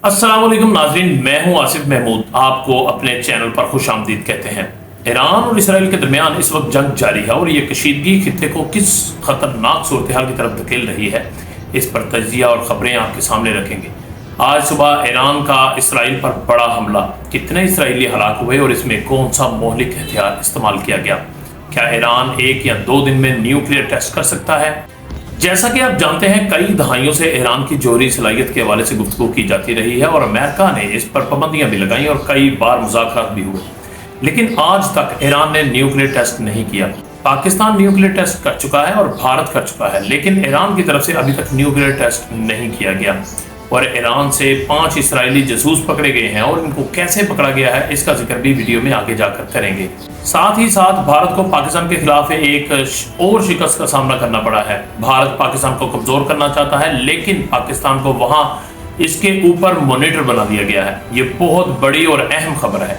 अस्सलाम वालेकुम नाज़रीन, मैं हूं आसिफ महमूद। आपको अपने चैनल पर खुश आमदीद कहते हैं। ईरान और इसराइल के दरमियान इस वक्त जंग जारी है और ये कशीदगी खित्ते को किस खतरनाक सूरत हाल की तरफ धकेल रही है, इस पर तजिया और ख़बरें आपके सामने रखेंगे। आज सुबह ईरान का इसराइल पर बड़ा हमला, कितने इसराइली हलाक हुए और इसमें कौन सा मोहलिक हथियार इस्तेमाल किया गया? क्या ईरान 1 या 2 दिन में न्यूक्लियर टेस्ट कर सकता है? जैसा कि आप जानते हैं, कई दहाइयों से ईरान की जौहरी सलाहियत के हवाले से गुफ्तगू की जाती रही है और अमेरिका ने इस पर पाबंदियां भी लगाई और कई बार मुज़ाकरात भी हुए, लेकिन आज तक ईरान ने न्यूक्लियर टेस्ट नहीं किया। पाकिस्तान न्यूक्लियर टेस्ट कर चुका है और भारत कर चुका है, लेकिन ईरान की तरफ से अभी तक न्यूक्लियर टेस्ट नहीं किया गया। और ईरान से 5 इसराइली जासूस पकड़े गए हैं और इनको कैसे पकड़ा गया है, इसका जिक्र भी वीडियो में आगे जाकर करेंगे। साथ ही साथ भारत को पाकिस्तान के खिलाफ एक और शिकस्त का सामना करना पड़ा है। भारत पाकिस्तान को कमजोर करना चाहता है, लेकिन पाकिस्तान को वहां इसके ऊपर मॉनिटर बना दिया गया है। ये बहुत बड़ी और अहम खबर है।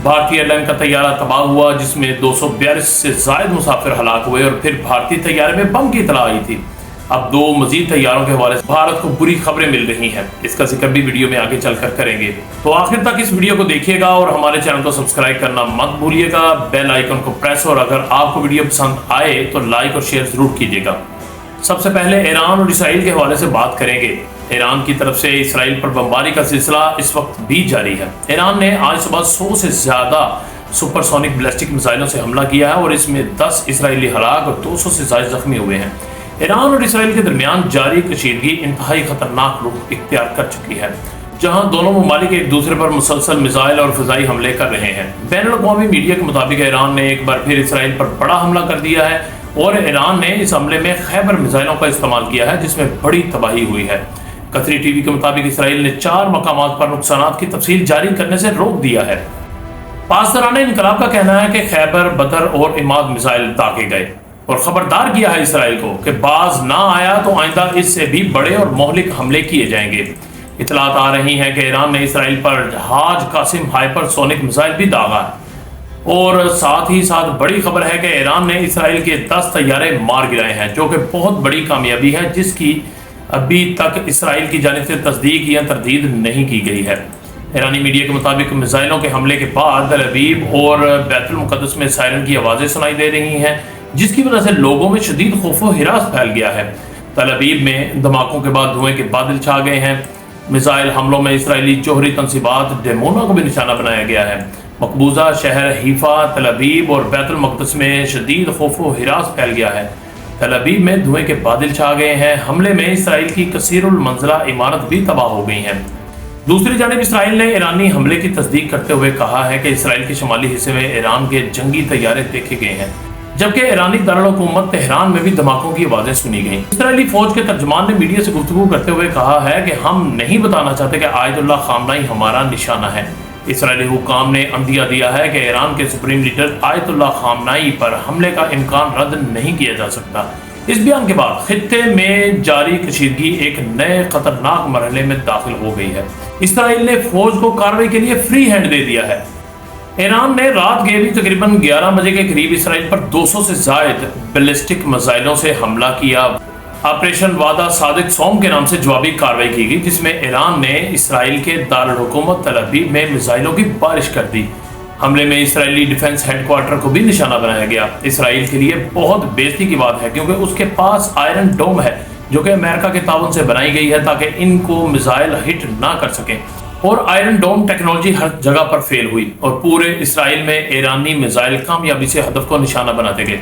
भारतीय एयरलाइन का तैयारा तबाह हुआ, जिसमें 242 से ज्यादा मुसाफिर हलाक हुए और फिर भारतीय तैयारे में बम की इतला आई थी। अब 2 मजीद तैयारों के हवाले से भारत को बुरी खबरें मिल रही हैं, इसका जिक्र भी वीडियो में आगे चलकर करेंगे। तो आखिर तक इस वीडियो को देखिएगा और हमारे चैनल को सब्सक्राइब करना मत भूलिएगा, बेल आइकन को प्रेस, और अगर आपको वीडियो पसंद आए तो लाइक और शेयर जरूर कीजिएगा। सबसे पहले ईरान और इसराइल के हवाले से बात करेंगे। ईरान की तरफ से इसराइल पर बमबारी का सिलसिला इस वक्त भी जारी है। ईरान ने आज सुबह 100 से ज्यादा सुपरसोनिक बैलिस्टिक मिसाइलों से हमला किया है और इसमें 10 इसराइली हलाक और 200 से ज्यादा जख्मी हुए हैं। ईरान और इसराइल के दरमियान जारी कशीदगी इंतहाई खतरनाक रुख इख्तियार कर चुकी है, जहां दोनों ममालिक एक दूसरे पर मुसलसल मिसाइल और फिजाई हमले कर रहे हैं। बैनुल-अक़वामी मीडिया के मुताबिक ईरान ने एक बार फिर इसराइल पर बड़ा हमला कर दिया है और ईरान ने इस हमले में खैबर मिसाइलों का इस्तेमाल किया है, जिसमें बड़ी तबाही हुई है। कतरी टीवी के मुताबिक इसराइल ने 4 मकामात पर नुकसानात की तफसील जारी करने से रोक दिया है। पासदारान इनकलाब का कहना है कि खैबर, बदर और इमाद मिसाइल दागे गए और खबरदार किया है इसराइल को कि बाज ना आया तो आइंदा इससे भी बड़े और मोहलिक हमले किए जाएंगे। इतलात आ रही हैं कि ईरान ने इसराइल पर जहाज कासिम हाइपरसोनिक मिसाइल भी दागा है और साथ ही साथ बड़ी खबर है कि ईरान ने इसराइल के 10 तैयारे मार गिराए हैं, जो कि बहुत बड़ी कामयाबी है, जिसकी अभी तक इसराइल की जानिब से तस्दीक या तरदीद नहीं की गई है। ईरानी मीडिया के मुताबिक मिसाइलों के हमले के बाद तल अवीव और बैतुल मुक़द्दस में सायरन की आवाज़ें सुनाई दे रही हैं, जिसकी वजह से लोगों में शदीद खौफ व हिरास फैल गया है। तल अवीव में धमाकों के बाद धुएं के बादल छा गए हैं। मिसाइल हमलों में इसराइली जौहरी तंसीबात डेमोना को भी निशाना बनाया गया है। मकबूजा शहर हीफा, तल अवीव और बैतुल मुक़द्दस में शदीद खौफ व हिरास फैल गया है। तल अवीव में धुएं के बादल छा गए हैं। हमले में इसराइल की कसीरुल मंज़ला इमारत भी तबाह हो गई है। दूसरी जानिब इसराइल ने ईरानी हमले की तस्दीक करते हुए कहा है कि इसराइल के शुमाली हिस्से में ईरान के जंगी तैयारे देखे गए हैं, जबकि ईरानी दारुल-हुकूमत तेहरान में भी धमाकों की आवाजें सुनी गईं। इसराइली फौज के तर्जुमान ने मीडिया से गुफ्तगू करते हुए कहा है कि हम नहीं बताना चाहते कि आयतुल्लाह खामनाई हमारा निशाना है। इसराइली हुकाम ने अंदिया दिया है कि ईरान के सुप्रीम लीडर आयतुल्लाह खामनाई पर हमले का इम्कान रद्द नहीं किया जा सकता। इस बयान के बाद खित्ते में जारी कशीदगी एक नए खतरनाक मरहले में दाखिल हो गई है। इसराइल ने फौज को कार्रवाई के लिए फ्री हैंड दे दिया है। ईरान ने रात के भी तकरीबन 11 बजे के करीब इसराइल पर 200 से ज्यादा बैलिस्टिक मिसाइलों से हमला किया। ऑपरेशन वादा सादिक सोम के नाम से जवाबी कार्रवाई की गई, जिसमें ईरान ने इसराइल के दारुल हुकूमत तल अवीव में मिसाइलों की बारिश कर दी। हमले में इसराइली डिफेंस हेडक्वार्टर को भी निशाना बनाया गया। इसराइल के लिए बहुत बेइज्जती की बात है, क्योंकि उसके पास आयरन डोम है, जो कि अमेरिका के ताउन से बनाई गई है ताकि इनको मिसाइल हिट ना कर सकें। और आयरन डोम टेक्नोलॉजी हर जगह पर फेल हुई और पूरे इसराइल में ईरानी मिसाइल कामयाबी से हदफ को निशाना बनाते गए।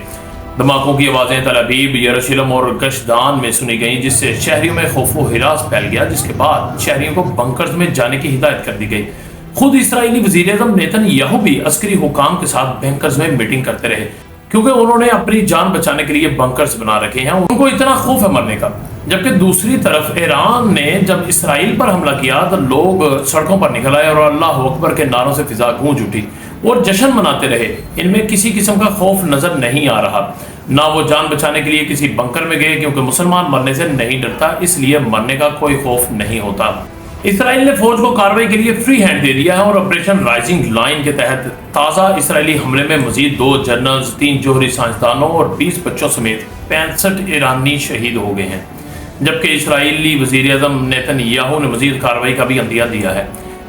धमाकों की आवाज़ें तल अवीव, यरूशलेम और गशदान में सुनी गईं, जिससे शहरियों में खौफ व हिरास फैल गया, जिसके बाद शहरियों को बंकर्स में जाने की हिदायत कर दी गई। खुद इसराइली वज़ीर-ए-आज़म नेतन्याहू भी अस्करी हुकाम के साथ बंकर्स में मीटिंग करते रहे, क्योंकि उन्होंने अपनी जान बचाने के लिए बंकर्स बना रखे हैं। उनको इतना खौफ है मरने का। जबकि दूसरी तरफ ईरान ने जब इसराइल पर हमला किया तो लोग सड़कों पर निकल आए और अल्लाह अकबर के नारों से फिजा गूंज उठी और जश्न मनाते रहे। इनमें किसी किस्म का खौफ नजर नहीं आ रहा। ना वो जान बचाने के लिए किसी बंकर में गए, क्योंकि मुसलमान मरने से नहीं डरता, इसलिए मरने का कोई खौफ नहीं होता। इसराइल ने फौज को कार्रवाई के लिए फ्री हैंड दे दिया है और ऑपरेशन राइजिंग लाइन के तहत ताज़ा इसराइली हमले में मजीद 2 जनरल्स, 3 जौहरी साइंसदानों और 20 बच्चों समेत 65 ईरानी शहीद हो गए हैं। जबकि इसराइली वजीर आज़म नेतन्याहू ने मजीद कार्रवाई का भी अंदिया दिया है।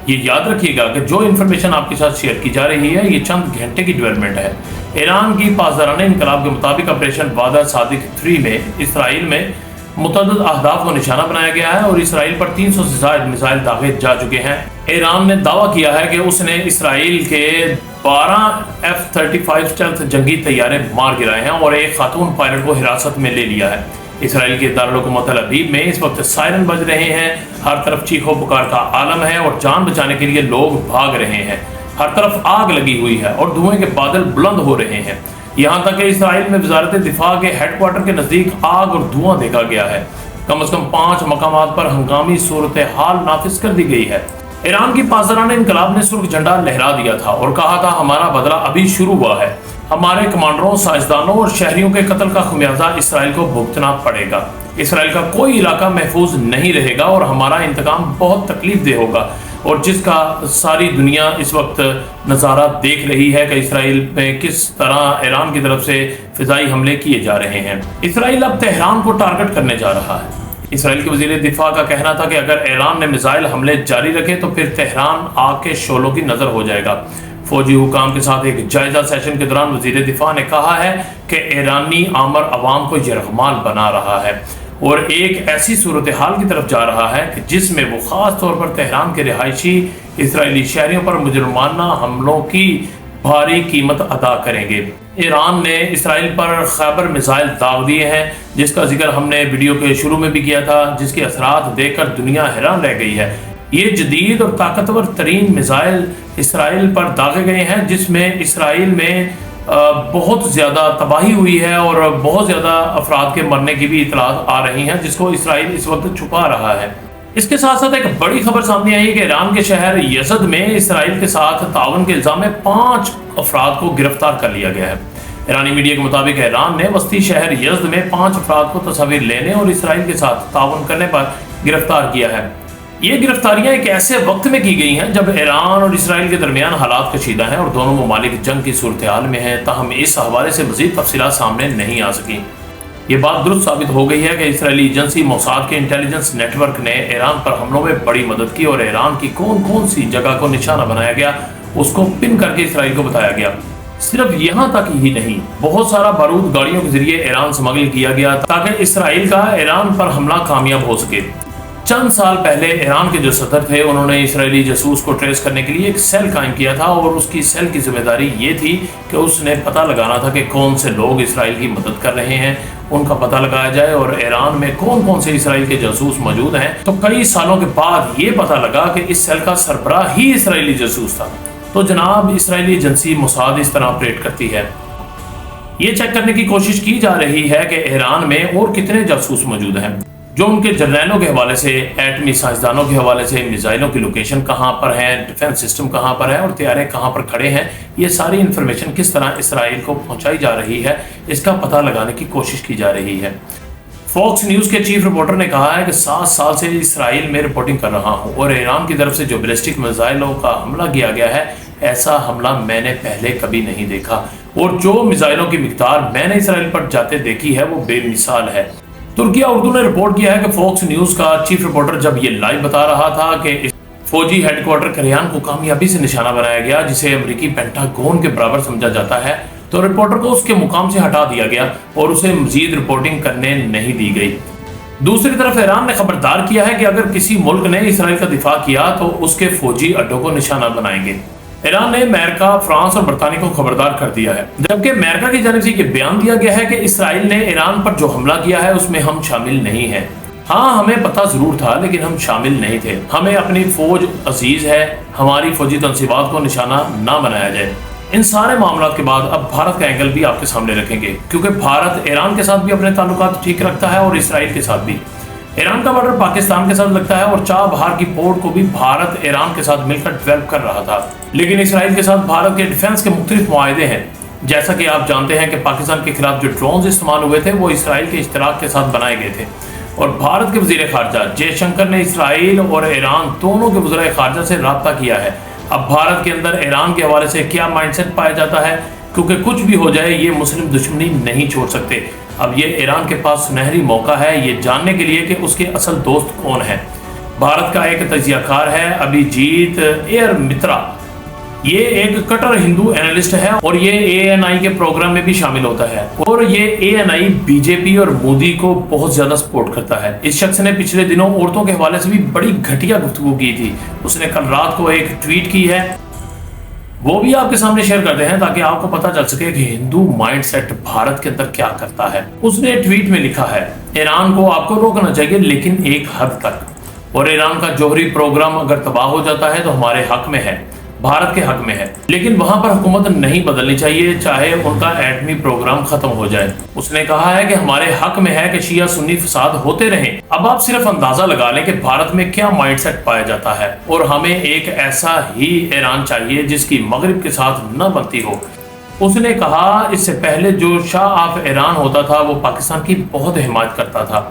ये याद रखिएगा कि जो इन्फॉर्मेशन आपके साथ शेयर की जा रही है ये चंद घंटे की डेवलपमेंट है। ईरान की पासदाराना इनकलाब के मुताबिक ऑपरेशन वादा सादिक 3 में इसराइल में मुतअद्दिद अहदाफ को निशाना बनाया गया है और इसराइल पर 300 से ज्यादा मिसाइल दागे जा चुके हैं। ईरान ने दावा किया है कि उसने इसराइल के 12 F-35 स्टेल्थ जंगी तैयारे मार गिराए हैं और एक खातून पायलट को हिरासत में ले लिया है। इसराइल के दारुल-हुकूमत तल अवीव में इस वक्त सायरन बज रहे हैं, हर तरफ चीखो पुकार का आलम है और जान बचाने के लिए लोग भाग रहे हैं। हर तरफ आग लगी हुई है और धुएं के बादल बुलंद हो रहे हैं। यहाँ तक कि इसराइल में वजारत दिफा के हेडक्वार्टर के नजदीक आग और धुआं देखा गया है। कम से कम 5 मकामात पर हंगामी सूरत हाल नाफिज कर दी गई है। ईरान की पासदाराना इनकलाब ने सुर्ख झंडा लहरा दिया था और कहा था हमारा बदला अभी शुरू हुआ है, हमारे कमांडरों, साइंसदानों और शहरियों के कत्ल का खमियाजा इसराइल को भुगतना पड़ेगा। इसराइल का कोई इलाका महफूज नहीं रहेगा और हमारा इंतकाम बहुत तकलीफदेह होगा। और जिसका सारी दुनिया इस वक्त नज़ारा देख रही है कि इसराइल में किस तरह ईरान की तरफ से फिजाई हमले किए जा रहे हैं। इसराइल अब तेहरान को टारगेट करने जा रहा है। इसराइल के वजीर दिफा का कहना था कि अगर ईरान ने मिसाइल हमले जारी रखे तो फिर तेहरान आग के शोलों की नजर हो जाएगा। फौजी हुकाम के साथ एक जायजा सेशन के दौरान वजीर दिफा ने कहा है कि ईरानी आमर अवाम को यरगमाल बना रहा है और एक ऐसी सूरत हाल की तरफ जा रहा है कि जिसमें वो ख़ास तौर पर तेहरान के रिहायशी इसराइली शहरियों पर मुजरमाना हमलों की भारी कीमत अदा करेंगे। ईरान ने इसराइल पर खैबर मिसाइल दाग दिए हैं, जिसका जिक्र हमने वीडियो के शुरू में भी किया था, जिसके असरात देखकर दुनिया हैरान रह गई है। ये जदीद और ताकतवर तरीन मिसाइल इसराइल पर दागे गए हैं, जिसमें इसराइल में बहुत ज़्यादा तबाही हुई है और बहुत ज़्यादा अफराद के मरने की भी इतलात आ रही हैं, जिसको इसराइल इस वक्त छुपा रहा है। इसके साथ साथ एक बड़ी खबर सामने आई है कि ईरान के शहर यज़द में इसराइल के साथ ताउन के इल्ज़ाम में 5 अफराद को गिरफ्तार कर लिया गया है। ईरानी मीडिया के मुताबिक ईरान ने वस्ती शहर यज़द में 5 अफराद को तस्वीर लेने और इसराइल के साथ ताउन करने पर गिरफ्तार किया है। ये गिरफ्तारियां एक ऐसे वक्त में की गई हैं जब ईरान और इसराइल के दरमियान हालात कशीदा हैं और दोनों ममालिक जंग की सूरत हाल में हैं। ताहम इस हवाले से मज़ीद तफसीलात सामने नहीं आ सकी। ये बात दुरुस्त साबित हो गई है कि इसराइली एजेंसी मोसाद के इंटेलिजेंस नेटवर्क ने ईरान पर हमलों में बड़ी मदद की और ईरान की कौन कौन सी जगह को निशाना बनाया गया उसको पिन करके इसराइल को बताया गया। सिर्फ यहाँ तक ही नहीं, बहुत सारा बारूद गाड़ियों के जरिए ईरान स्मगल किया गया ताकि इसराइल का ईरान पर हमला कामयाब हो सके। चंद साल पहले ईरान के जो सदर थे उन्होंने इसराइली जासूस को ट्रेस करने के लिए एक सेल कायम किया था और उसकी सेल की जिम्मेदारी ये थी कि उसने पता लगाना था कि कौन से लोग इसराइल की मदद कर रहे हैं, उनका पता लगाया जाए और ईरान में कौन कौन से इसराइल के जासूस मौजूद हैं। तो कई सालों के बाद ये पता लगा कि इस सेल का सरबराह ही इसराइली जासूस था। तो जनाब, इसराइली एजेंसी मोसाद इस तरह ऑपरेट करती है। ये चेक करने की कोशिश की जा रही है कि ईरान में और कितने जासूस मौजूद हैं जो उनके जर्नैलों के हवाले से, एटमी साइंसदानों के हवाले से, मिसाइलों की लोकेशन कहाँ पर है, डिफेंस सिस्टम कहाँ पर है और तैयारे कहाँ पर खड़े हैं, ये सारी इन्फॉर्मेशन किस तरह इसराइल को पहुँचाई जा रही है, इसका पता लगाने की कोशिश की जा रही है। फॉक्स न्यूज़ के चीफ रिपोर्टर ने कहा है कि 7 साल से इसराइल में रिपोर्टिंग कर रहा हूँ और ईरान की तरफ से जो बैलिस्टिक मिसाइलों का हमला किया गया है, ऐसा हमला मैंने पहले कभी नहीं देखा और जो मिसाइलों की मिकदार मैंने इसराइल पर जाते देखी है वो बेमिसाल है। तुर्किया उर्दू ने रिपोर्ट किया है कि फॉक्स न्यूज़ का चीफ रिपोर्टर जब ये लाइव बता रहा था कि फौजी हेडक्वार्टर करियान को कामयाबी से निशाना बनाया गया, जिसे अमेरिकी पेंटागन के बराबर समझा जाता है, तो रिपोर्टर को उसके मुकाम से हटा दिया गया और उसे मजीद रिपोर्टिंग करने नहीं दी गई। दूसरी तरफ ईरान ने खबरदार किया है कि अगर किसी मुल्क ने इसराइल का दिफा किया तो उसके फौजी अड्डों को निशाना बनाएंगे। ईरान ने अमेरिका, फ्रांस और बरतानिया को खबरदार कर दिया है, जबकि अमेरिका की जानिब से ये बयान दिया गया है कि इसराइल ने ईरान पर जो हमला किया है उसमें हम शामिल नहीं हैं। हाँ, हमें पता जरूर था लेकिन हम शामिल नहीं थे। हमें अपनी फौज अजीज है, हमारी फौजी तनसीबात को निशाना ना बनाया जाए। इन सारे मामलों के बाद अब भारत का एंगल भी आपके सामने रखेंगे, क्योंकि भारत ईरान के साथ भी अपने ताल्लुकात ठीक रखता है और इसराइल के साथ भी। ईरान का बॉर्डर पाकिस्तान के साथ लगता है और चाबहार की पोर्ट को भी भारत ईरान के साथ मिलकर डेवलप कर रहा था, लेकिन इसराइल के साथ भारत के डिफेंस के मुख्तलिफ मुआहदे हैं। जैसा कि आप जानते हैं कि पाकिस्तान के खिलाफ जो ड्रोन इस्तेमाल हुए थे वो इसराइल के इश्तराक के साथ बनाए गए थे और भारत के वजीर खारजा जयशंकर ने इसराइल और ईरान दोनों के वज़ीर खारजा से रब्ता किया है। अब भारत के अंदर ईरान के हवाले से क्या माइंडसेट पाया जाता है, क्योंकि कुछ भी हो जाए ये मुस्लिम दुश्मनी नहीं छोड़ सकते। اب یہ ایران کے پاس سنہری موقع ہے یہ جاننے کے لیے کہ اس کے اصل دوست کون ہے۔ بھارت کا ایک تجزیہ کار ہے ابھیجیت ایئر مترا، یہ ایک کٹر ہندو اینالسٹ ہے اور یہ ANI کے پروگرام میں بھی شامل ہوتا ہے، اور یہ ANI BJP اور مودی کو بہت زیادہ سپورٹ کرتا ہے۔ اس شخص نے پچھلے دنوں عورتوں کے حوالے سے بھی بڑی گھٹیا گفتگو کی تھی۔ اس نے کل رات کو ایک ٹویٹ کی ہے، وہ بھی آپ کے سامنے شیئر کرتے ہیں تاکہ آپ کو پتہ چل سکے کہ ہندو مائنڈ سیٹ بھارت کے اندر کیا کرتا ہے۔ اس نے ٹویٹ میں لکھا ہے، ایران کو آپ کو روکنا چاہیے لیکن ایک حد تک، اور ایران کا جوہری پروگرام اگر تباہ ہو جاتا ہے تو ہمارے حق میں ہے، بھارت کے حق میں ہے، لیکن وہاں پر حکومت نہیں بدلنی چاہیے چاہے ان کا ایٹمی پروگرام ختم ہو جائے۔ اس نے کہا ہے کہ ہمارے حق میں ہے کہ شیعہ سنی فساد ہوتے رہیں۔ اب آپ صرف اندازہ لگا لیں کہ بھارت میں کیا مائنڈ سیٹ پایا جاتا ہے، اور ہمیں ایک ایسا ہی ایران چاہیے جس کی مغرب کے ساتھ نہ بنتی ہو۔ اس نے کہا اس سے پہلے جو شاہ آف ایران ہوتا تھا وہ پاکستان کی بہت حمایت کرتا تھا،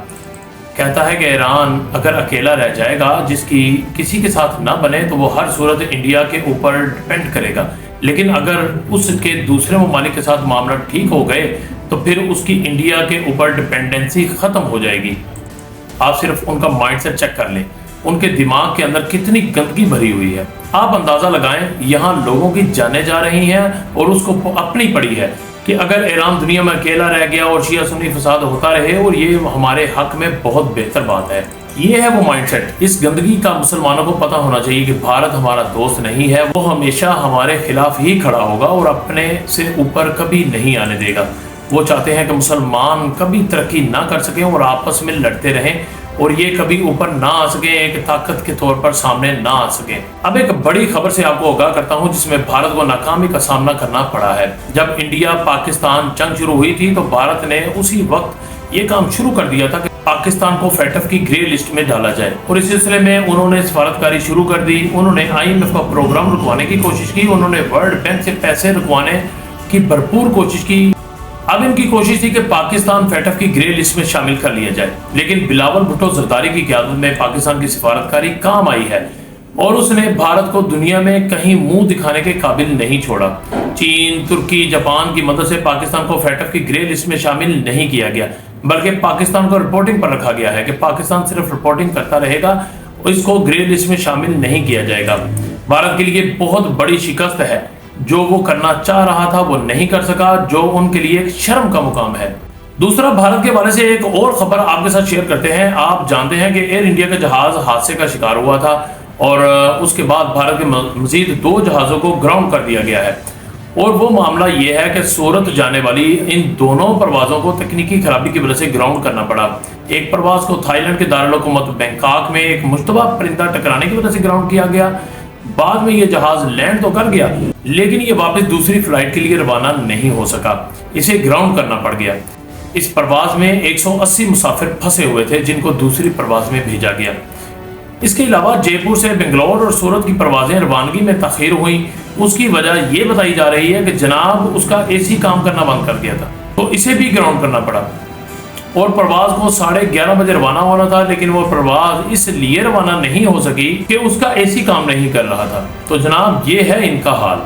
کہتا ہے کہ ایران اگر اکیلا رہ جائے گا جس کی کسی کے ساتھ نہ بنے تو وہ ہر صورت انڈیا کے اوپر ڈیپینڈ کرے گا، لیکن اگر اس کے دوسرے ممالک کے ساتھ معاملہ ٹھیک ہو گئے تو پھر اس کی انڈیا کے اوپر ڈیپینڈنسی ختم ہو جائے گی۔ آپ صرف ان کا مائنڈ سیٹ چیک کر لیں، ان کے دماغ کے اندر کتنی گندگی بھری ہوئی ہے۔ آپ اندازہ لگائیں یہاں لوگوں کی جانیں جا رہی ہیں اور اس کو اپنی پڑی ہے کہ اگر ایران دنیا میں اکیلا رہ گیا اور شیعہ سنی فساد ہوتا رہے اور یہ ہمارے حق میں بہت بہتر بات ہے۔ یہ ہے وہ مائنڈ سیٹ۔ اس گندگی کا مسلمانوں کو پتہ ہونا چاہیے کہ بھارت ہمارا دوست نہیں ہے، وہ ہمیشہ ہمارے خلاف ہی کھڑا ہوگا اور اپنے سے اوپر کبھی نہیں آنے دے گا۔ وہ چاہتے ہیں کہ مسلمان کبھی ترقی نہ کر سکیں اور آپس میں لڑتے رہیں اور یہ کبھی اوپر نہ آ سکیں، ایک طاقت کے طور پر سامنے نہ آ سکیں۔ اب ایک بڑی خبر سے آپ کو آگاہ کرتا ہوں جس میں بھارت کو ناکامی کا سامنا کرنا پڑا ہے۔ جب انڈیا پاکستان جنگ شروع ہوئی تھی تو بھارت نے اسی وقت یہ کام شروع کر دیا تھا کہ پاکستان کو FATF کی گرے لسٹ میں ڈالا جائے، اور اس سلسلے میں انہوں نے سفارتکاری شروع کر دی۔ انہوں نے IMF کا پروگرام رکوانے کی کوشش کی، انہوں نے ورلڈ بینک سے پیسے رکوانے کی بھرپور کوشش کی۔ اب ان کی کوشش تھی کہ پاکستان FATF کی گرے لسٹ میں شامل کر لیا جائے، لیکن بلاول بھٹو زرداری کی قیادت میں پاکستان کی سفارتکاری کام آئی ہے اور اس نے بھارت کو دنیا میں کہیں منہ دکھانے کے قابل نہیں چھوڑا۔ چین، ترکی، جاپان کی مدد سے پاکستان کو FATF کی گرے لسٹ میں شامل نہیں کیا گیا، بلکہ پاکستان کو رپورٹنگ پر رکھا گیا ہے کہ پاکستان صرف رپورٹنگ کرتا رہے گا، اس کو گرے لسٹ میں شامل نہیں کیا جائے گا۔ بھارت کے لیے بہت بڑی شکست ہے، جو وہ کرنا چاہ رہا تھا وہ نہیں کر سکا، جو ان کے لیے ایک شرم کا مقام ہے۔ دوسرا، بھارت کے حوالے سے ایک اور خبر آپ کے ساتھ شیئر کرتے ہیں۔ آپ جانتے ہیں کہ ایئر انڈیا کا جہاز حادثے کا شکار ہوا تھا اور اس کے بعد بھارت کے مزید 2 جہازوں کو گراؤنڈ کر دیا گیا ہے، اور وہ معاملہ یہ ہے کہ سورت جانے والی ان دونوں پروازوں کو تکنیکی خرابی کی وجہ سے گراؤنڈ کرنا پڑا۔ ایک پرواز کو تھائی لینڈ کے دارالحکومت بینکاک میں ایک مشتبہ پرندہ ٹکرانے کی وجہ سے گراؤنڈ کیا گیا۔ بعد میں یہ جہاز لینڈ تو کر گیا لیکن یہ واپس دوسری فلائٹ کے لیے روانہ نہیں ہو سکا، اسے گراؤنڈ کرنا پڑ گیا۔ اس پرواز میں 180 مسافر پھنسے ہوئے تھے جن کو دوسری پرواز میں بھیجا گیا۔ اس کے علاوہ جے پور سے بنگلور اور سورت کی پروازیں روانگی میں تاخیر ہوئیں۔ اس کی وجہ یہ بتائی جا رہی ہے کہ جناب اس کا AC کام کرنا بند کر دیا تھا، تو اسے بھی گراؤنڈ کرنا پڑا، اور پرواز کو 11:30 بجے روانہ ہونا تھا لیکن وہ پرواز اس لیے روانہ نہیں ہو سکی کہ اس کا AC کام نہیں کر رہا تھا۔ تو جناب یہ ہے ان کا حال۔